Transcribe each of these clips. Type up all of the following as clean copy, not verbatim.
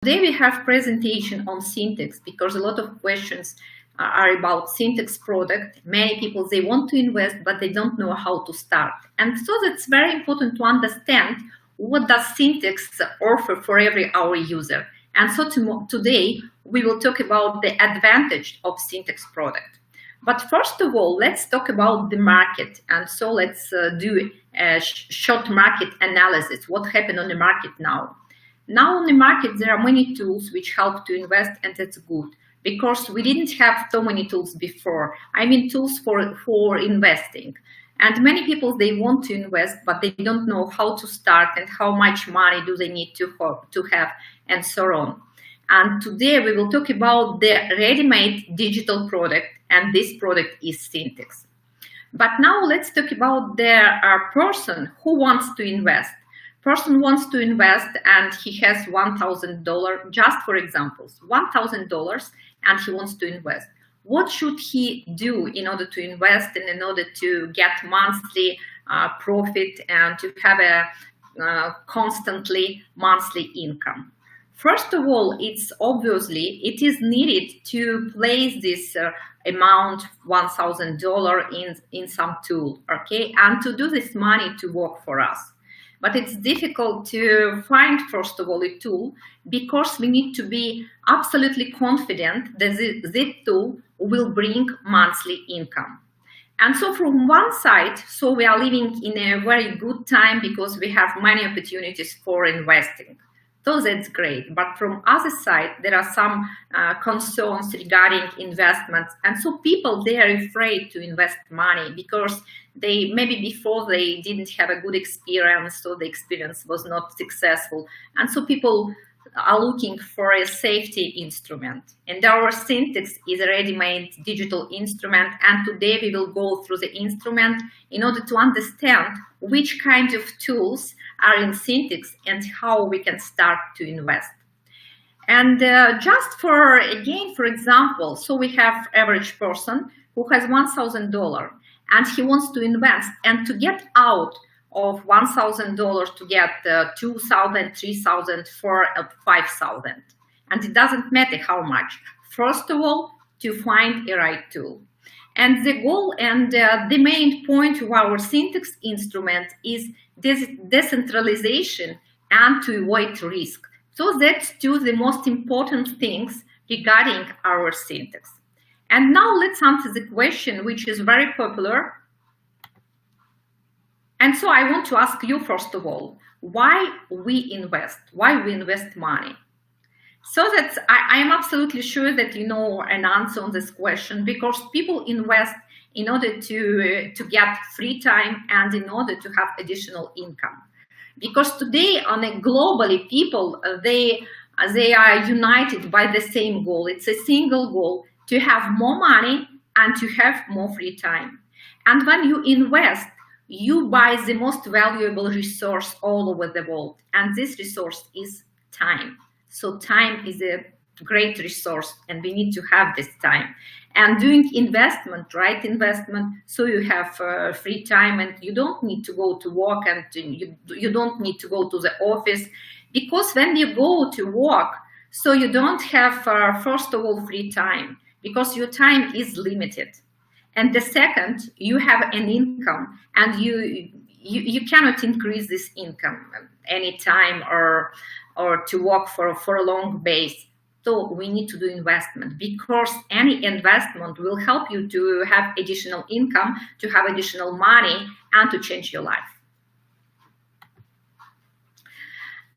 Today we have presentation on Sintex because a lot of questions are about Sintex product. Many people, they want to invest, but they don't know how to start. And so that's very important to understand what does Sintex offer for our user. And so today we will talk about the advantage of Sintex product. But first of all, let's talk about the market. And so let's do a short market analysis. What happened on the market now? Now on the market, there are many tools which help to invest, and that's good because we didn't have so many tools before. I mean, tools for investing. And many people, they want to invest, but they don't know how to start and how much money do they need to have, and so on. And today we will talk about the ready-made digital product, and this product is Sintex. But now let's talk about the person who wants to invest. Person wants to invest and he has $1,000, just for examples, $1,000, and he wants to invest. What should he do in order to invest and in order to get monthly profit and to have a constantly monthly income? First of all, it is needed to place this amount, $1,000 in some tool, okay, and to do this money to work for us. But it's difficult to find, first of all, a tool because we need to be absolutely confident that this tool will bring monthly income. And so from one side, so we are living in a very good time because we have many opportunities for investing. So that's great. But from other side, there are some concerns regarding investments. And so people, they are afraid to invest money because maybe before they didn't have a good experience, so the experience was not successful. And so people are looking for a safety instrument. And our Sintex is a ready-made digital instrument. And today we will go through the instrument in order to understand which kind of tools are in Sintex and how we can start to invest. And just for example, so we have average person who has $1,000 and he wants to invest, and to get out of $1,000 to get $2,000, $3,000, $4,000, $5,000. And it doesn't matter how much. First of all, to find a right tool. And the goal and the main point of our Sintex instrument is decentralization and to avoid risk. So that's two of the most important things regarding our Sintex. And now let's answer the question, which is very popular. And so I want to ask you, first of all, why we invest money. So that I am absolutely sure that you know an answer on this question, because people invest in order to get free time and in order to have additional income. Because today, on a globally, people, they are united by the same goal. It's a single goal, to have more money and to have more free time. And when you invest, you buy the most valuable resource all over the world. And this resource is time. So time is a great resource and we need to have this time. And doing investment, right investment, so you have free time and you don't need to go to work and you don't need to go to the office. Because when you go to work, so you don't have, first of all, free time because your time is limited. And the second, you have an income and you cannot increase this income anytime or to work for a long base. So we need to do investment because any investment will help you to have additional income, to have additional money, and to change your life.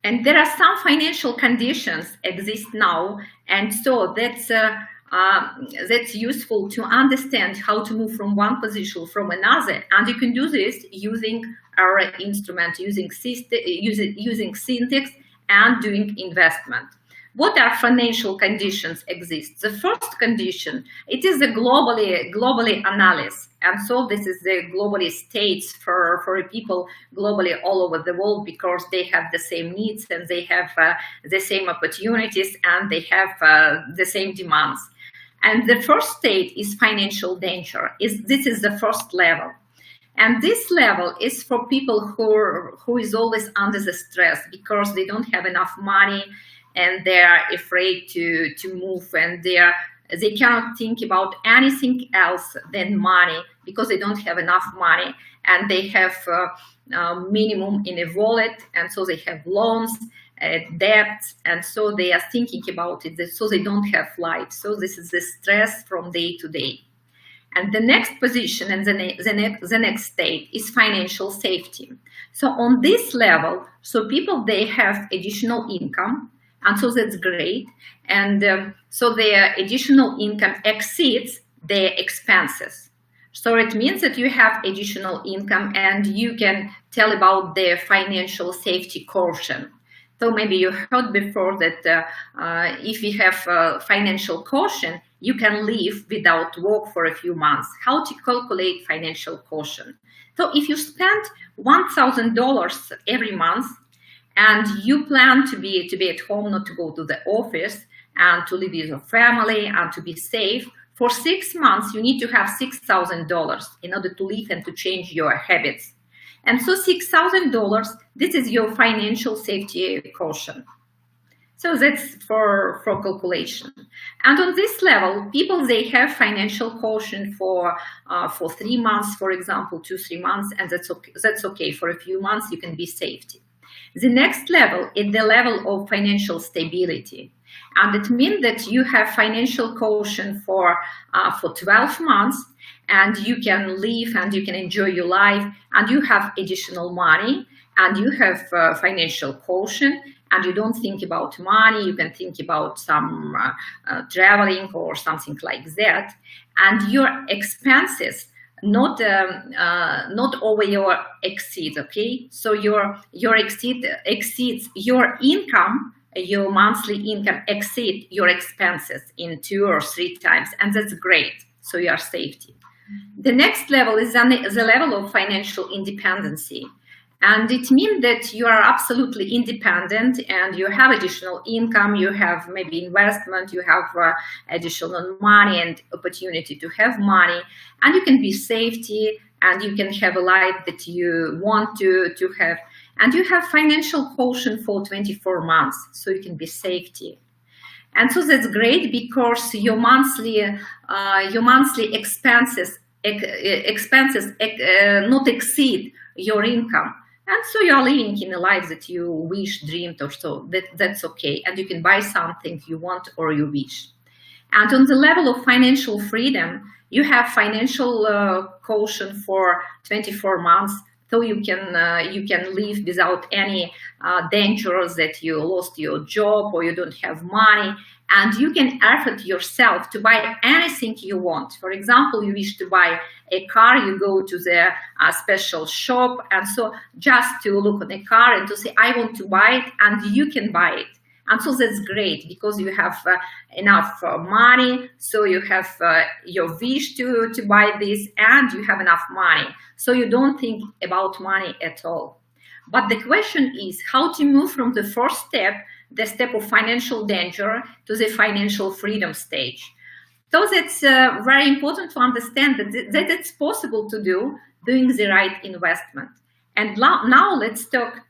And there are some financial conditions exist now, and so that's useful to understand how to move from one position from another. And you can do this using our instrument, using Sintex and doing investment. What are financial conditions exist? The first condition, it is the globally analysis. And so this is the globally states for people globally all over the world because they have the same needs and they have the same opportunities and they have the same demands. And the first state is financial danger. This is the first level. And this level is for people who is always under the stress because they don't have enough money and they are afraid to move, and they cannot think about anything else than money because they don't have enough money, and they have minimum in a wallet, and so they have loans, debts, and so they are thinking about it, so they don't have life. So this is the stress from day to day. And the next position and the next state is financial safety. So on this level, so people, they have additional income, and so that's great. And so their additional income exceeds their expenses. So it means that you have additional income and you can tell about their financial safety quotient. So maybe you heard before that if you have financial quotient, you can live without work for a few months. How to calculate financial quotient? So if you spend $1,000 every month and you plan to be at home, not to go to the office, and to live with your family and to be safe, for 6 months you need to have $6,000 in order to live and to change your habits. And so $6,000, this is your financial safety quotient. So that's for calculation. And on this level, people, they have financial quotient for 3 months, for example, 2-3 months, and that's okay. For a few months, you can be safety. The next level is the level of financial stability. And it means that you have financial quotient for 12 months, and you can live and you can enjoy your life, and you have additional money, and you have financial quotient, and you don't think about money. You can think about some traveling or something like that, and your expenses not over your exceed. Okay, so your exceeds your income. Your monthly income exceed your expenses in 2 or 3 times, and that's great. So you are safety. The next level is the level of financial independency. And it means that you are absolutely independent and you have additional income, you have maybe investment, you have additional money and opportunity to have money, and you can be safety, and you can have a life that you want to have. And you have financial quotient for 24 months, so you can be safety. And so that's great because your monthly expenses not exceed your income. And so you are living in a life that you wish, dreamed, or so. That's okay. And you can buy something you want or you wish. And on the level of financial freedom, you have financial quotient for 24 months. So you can live without any dangers that you lost your job or you don't have money, and you can effort yourself to buy anything you want. For example, you wish to buy a car, you go to the special shop, and so just to look at a car and to say, I want to buy it, and you can buy it. And so that's great because you have enough money, so you have your wish to buy this, and you have enough money. So you don't think about money at all. But the question is how to move from the first step, the step of financial danger, to the financial freedom stage. So that's very important to understand that it's possible to do doing the right investment. And now let's talk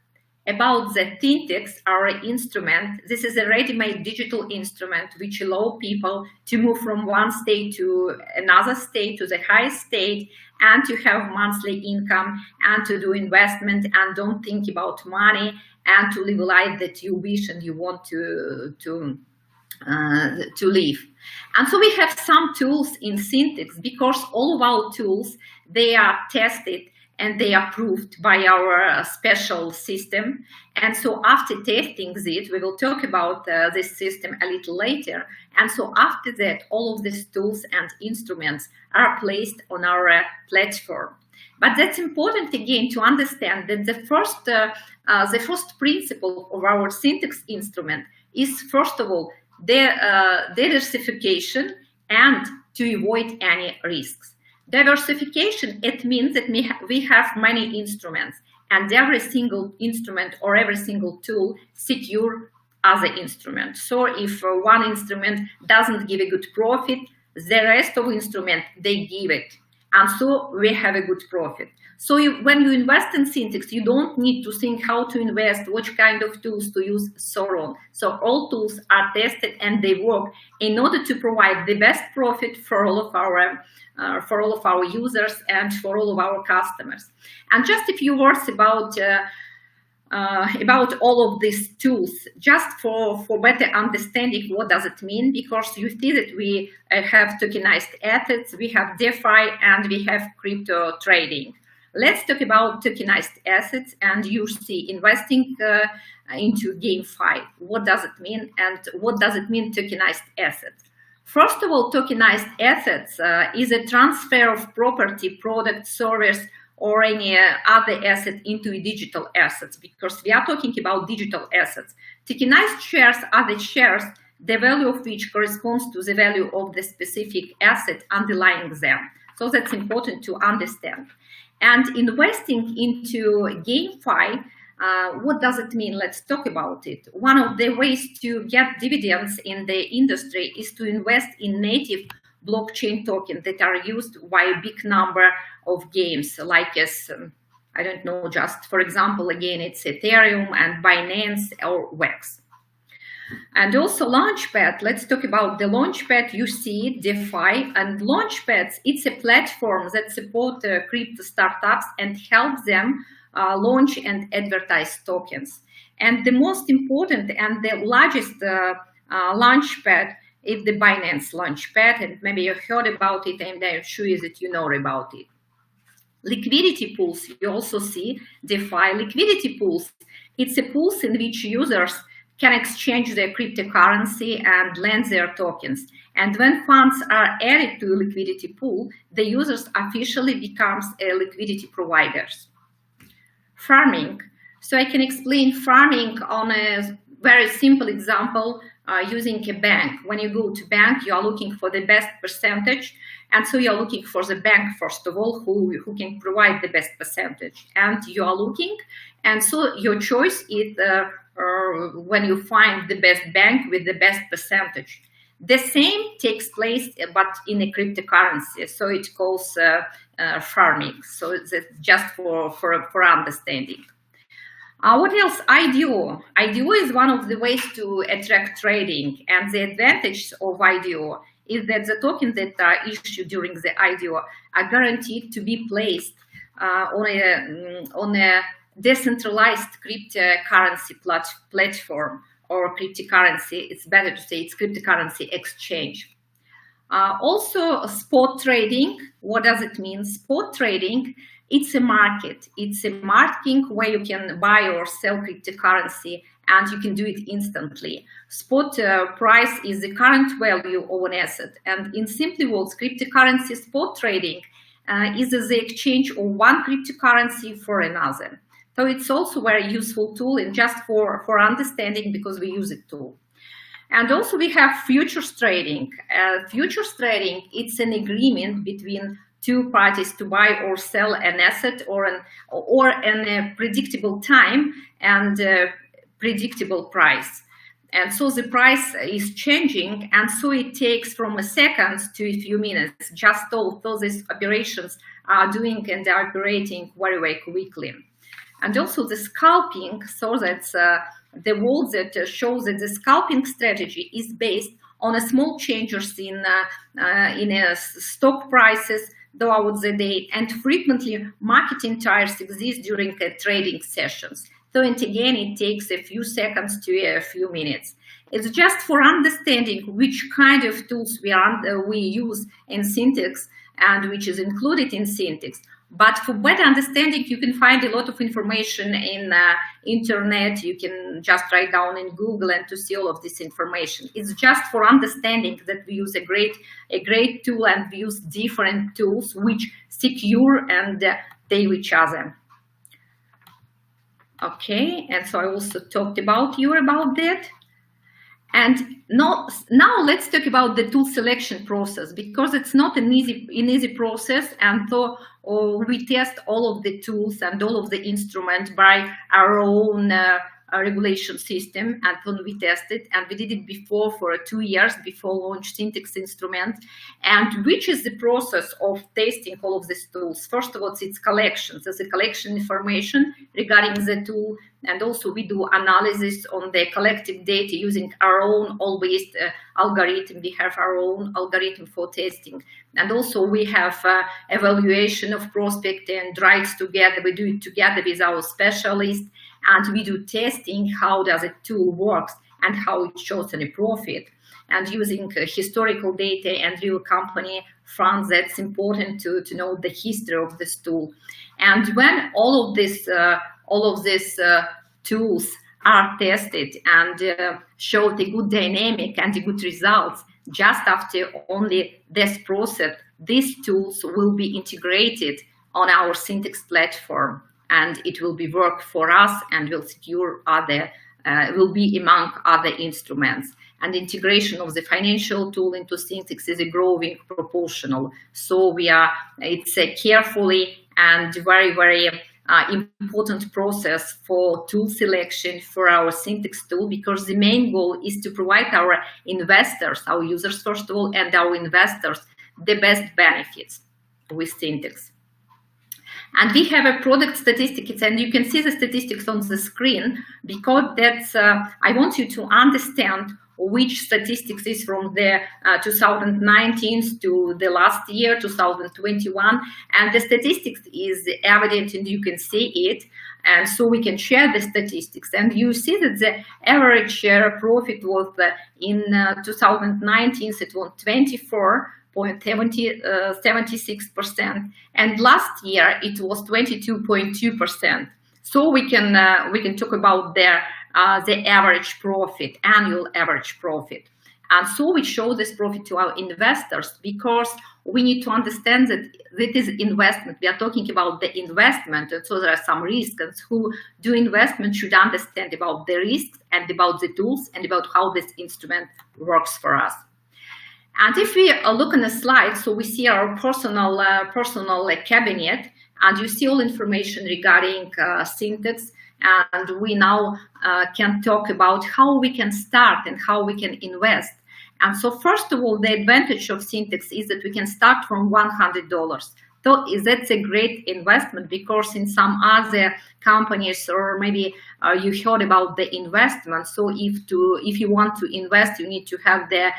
about the Sintex, our instrument. This is a ready-made digital instrument which allows people to move from one state to another state, to the highest state, and to have monthly income, and to do investment, and don't think about money, and to live a life that you wish and you want to live. And so we have some tools in Sintex because all of our tools, they are tested and they are approved by our special system. And so after testing this, we will talk about this system a little later. And so after that, all of these tools and instruments are placed on our platform. But that's important again to understand that the first principle of our Sintex instrument is, first of all, diversification and to avoid any risks. Diversification, it means that we have many instruments, and every single instrument or every single tool secure other instruments. So if one instrument doesn't give a good profit, the rest of instrument, they give it. And so we have a good profit. So when you invest in Sintex, you don't need to think how to invest, which kind of tools to use, so on. So all tools are tested and they work in order to provide the best profit for all of our users and for all of our customers. And just a few words about all of these tools, just for better understanding what does it mean, because you see that we have tokenized assets, we have DeFi, and we have crypto trading. Let's talk about tokenized assets, and you see investing into GameFi. What does it mean, and what does it mean tokenized assets? First of all, tokenized assets is a transfer of property, product, service, or any other asset into digital assets, because we are talking about digital assets. Tokenized shares are the shares, the value of which corresponds to the value of the specific asset underlying them. So that's important to understand. And investing into GameFi, what does it mean? Let's talk about it. One of the ways to get dividends in the industry is to invest in native blockchain tokens that are used by a big number of games, like I don't know, just for example, again, it's Ethereum and Binance or WEX. And also Launchpad. Let's talk about the Launchpad. You see DeFi, and Launchpads, it's a platform that supports crypto startups and helps them launch and advertise tokens. And the most important and the largest Launchpad is the Binance Launchpad, and maybe you heard about it, and I'm sure that you know about it. Liquidity pools, you also see DeFi. Liquidity pools, it's a pools in which users can exchange their cryptocurrency and lend their tokens. And when funds are added to a liquidity pool, the users officially becomes a liquidity providers. Farming. So I can explain farming on a very simple example using a bank. When you go to bank, you are looking for the best percentage. And so you're looking for the bank, first of all, who can provide the best percentage. And you are looking, and so your choice is when you find the best bank with the best percentage. The same takes place, but in a cryptocurrency. So it calls farming. So it's just for understanding. What else? IDO. IDO is one of the ways to attract trading. And the advantage of IDO is that the tokens that are issued during the IDO are guaranteed to be placed on a decentralized cryptocurrency platform, or cryptocurrency. It's better to say it's cryptocurrency exchange. Also, spot trading. What does it mean? Spot trading, it's a market. It's a market where you can buy or sell cryptocurrency, and you can do it instantly. Spot price is the current value of an asset. And in simple words, cryptocurrency spot trading is the exchange of one cryptocurrency for another. So it's also a very useful tool, and just for understanding, because we use it too. And also we have futures trading. Futures trading, it's an agreement between two parties to buy or sell an asset or in a predictable time and predictable price. And so the price is changing, and so it takes from a second to a few minutes. Just all these operations are doing and are operating very, very quickly. And also the scalping, so that's the word that shows that the scalping strategy is based on a small changes in stock prices throughout the day, and frequently market entires exist during trading sessions. So, and again, it takes a few seconds to a few minutes. It's just for understanding which kind of tools we use in Sintex and which is included in Sintex. But for better understanding, you can find a lot of information in internet. You can just write down in Google and to see all of this information. It's just for understanding that we use a great tool, and we use different tools which secure and they each other. Okay, and so I also talked about that. And now let's talk about the tool selection process, because it's not an easy process, and so we test all of the tools and all of the instruments by our own regulation system, and when we tested, and we did it before for 2 years before launch Sintex instrument. And which is the process of testing all of these tools? First of all, it's collections. There's a collection information regarding the tool, and also we do analysis on the collected data using our own always algorithm. We have our own algorithm for testing, and also we have evaluation of prospect and rights together. We do it together with our specialists, and we do testing how does a tool works and how it shows any profit. And using historical data and real company funds, that's important to know the history of this tool. And when all of these tools are tested and show the good dynamic and the good results, just after only this process, these tools will be integrated on our Sintex platform, and it will be work for us and will secure other, will be among other instruments. And integration of the financial tool into Sintex is a growing proportional. So it's a carefully and very, very important process for tool selection for our Sintex tool, because the main goal is to provide our investors, our users first of all, and our investors the best benefits with Sintex. And we have a product statistics, and you can see the statistics on the screen, because that's I want you to understand which statistics is from the 2019 to the last year, 2021, and the statistics is evident and you can see it, and so we can share the statistics. And you see that the average profit was in 2019, it was 24.76%, and last year it was 22.2%. So we can talk about the average profit, annual average profit. And so we show this profit to our investors, because we need to understand that this is investment. We are talking about the investment, and so there are some risks, and who do investment should understand about the risks and about the tools and about how this instrument works for us. And if we look on the slide, so we see our personal cabinet, and you see all information regarding Sintex. And we now can talk about how we can start and how we can invest. And so first of all, the advantage of Sintex is that we can start from $100. So that's a great investment, because in some other companies, or maybe you heard about the investment. So if you want to invest, you need to have the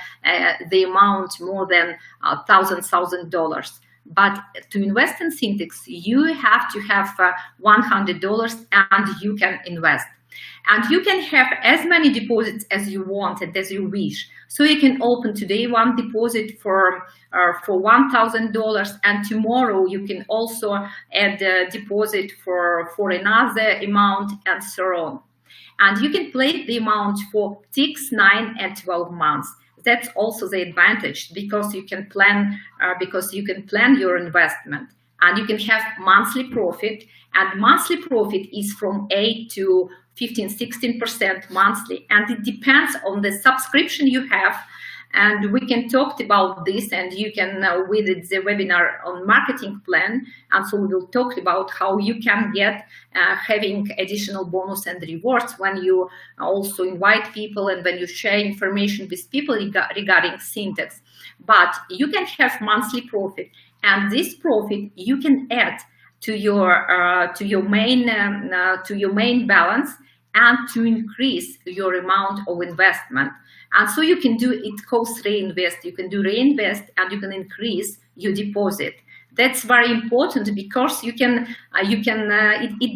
amount more than $1,000. But to invest in Sintex, you have to have $100 and you can invest. And you can have as many deposits as you want and as you wish. So you can open today one deposit for $1,000, and tomorrow you can also add a deposit for another amount, and so on. And you can place the amount for 6, 9, and 12 months. That's also the advantage, because you can plan your investment, and you can have monthly profit, and monthly profit is from 8 to 15-16% monthly, and it depends on the subscription you have. And we can talk about this, and you can visit the webinar on marketing plan. And so we will talk about how you can get having additional bonus and rewards when you also invite people and when you share information with people regarding Sintex. But you can have monthly profit, and this profit you can add to your main balance, and to increase your amount of investment. And so you can do it cost reinvest. You can do reinvest, and you can increase your deposit. That's very important, because it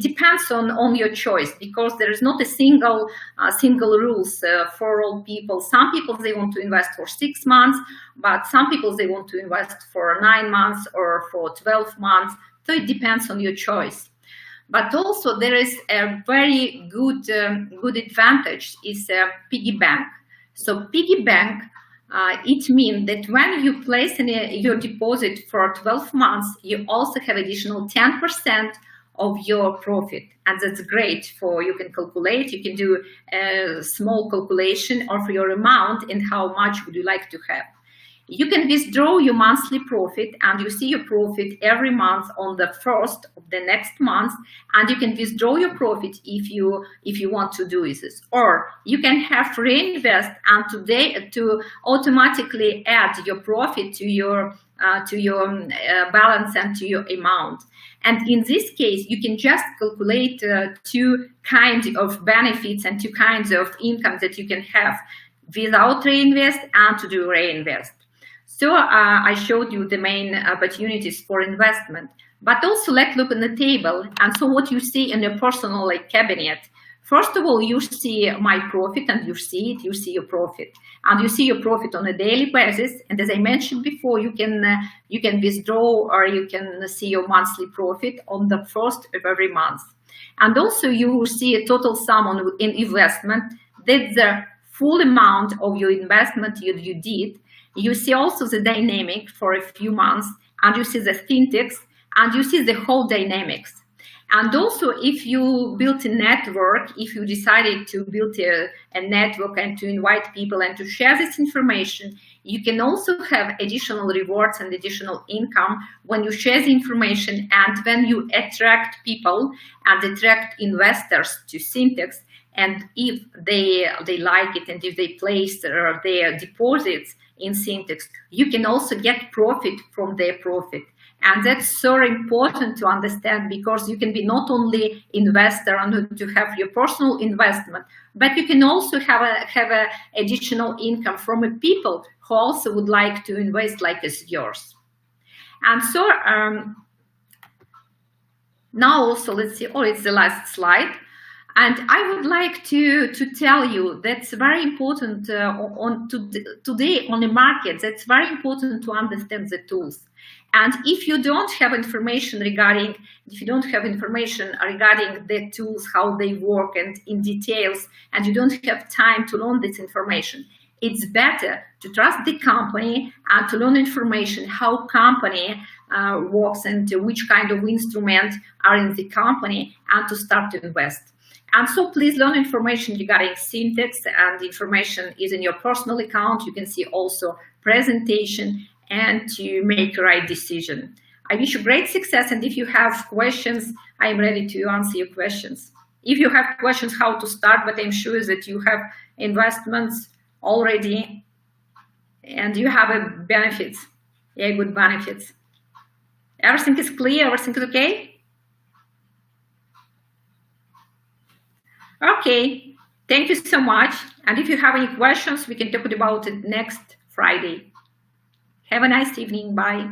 depends on your choice, because there is not a single rules for all people. Some people, they want to invest for 6 months, but some people, they want to invest for 9 months or for 12 months. So it depends on your choice. But also there is a very good advantage is a piggy bank. So piggy bank, it means that when you place your deposit for 12 months, you also have additional 10% of your profit, and that's great. You can calculate, you can do a small calculation of your amount and how much would you like to have. You can withdraw your monthly profit, and you see your profit every month on the first of the next month, and you can withdraw your profit if you want to do this. Or you can have reinvest and today to automatically add your profit to your balance and to your amount. And in this case, you can just calculate two kinds of benefits and two kinds of income that you can have without reinvest and to do reinvest. So I showed you the main opportunities for investment, but also let's look on the table. And so what you see in your personal cabinet, first of all, you see my profit, and you see it, you see your profit. And you see your profit on a daily basis. And as I mentioned before, you can withdraw, or you can see your monthly profit on the first of every month. And also you will see a total sum on in investment. That's the full amount of your investment you did. You see also the dynamic for a few months, and you see the Sintex, and you see the whole dynamics. And also, if you built a network, if you decided to build a network and to invite people and to share this information, you can also have additional rewards and additional income when you share the information and when you attract people and attract investors to Sintex. And if they like it, and if they place their deposits in Sintex, you can also get profit from their profit. And that's so important to understand, because you can be not only investor and to have your personal investment, but you can also have a additional income from a people who also would like to invest like as yours. And so now also let's see, it's the last slide. And I would like to tell you that's very important today on the market. That's very important to understand the tools. And if you don't have information regarding the tools, how they work and in details, and you don't have time to learn this information, it's better to trust the company and to learn information how company works and which kind of instruments are in the company, and to start to invest. And so please learn information regarding Sintex, and information is in your personal account. You can see also presentation and to make the right decision. I wish you great success, and if you have questions, I am ready to answer your questions. If you have questions how to start, but I'm sure that you have investments already and you have a benefits, good benefits. Everything is clear, everything is okay? Okay, thank you so much. And if you have any questions, we can talk about it next Friday. Have a nice evening. Bye.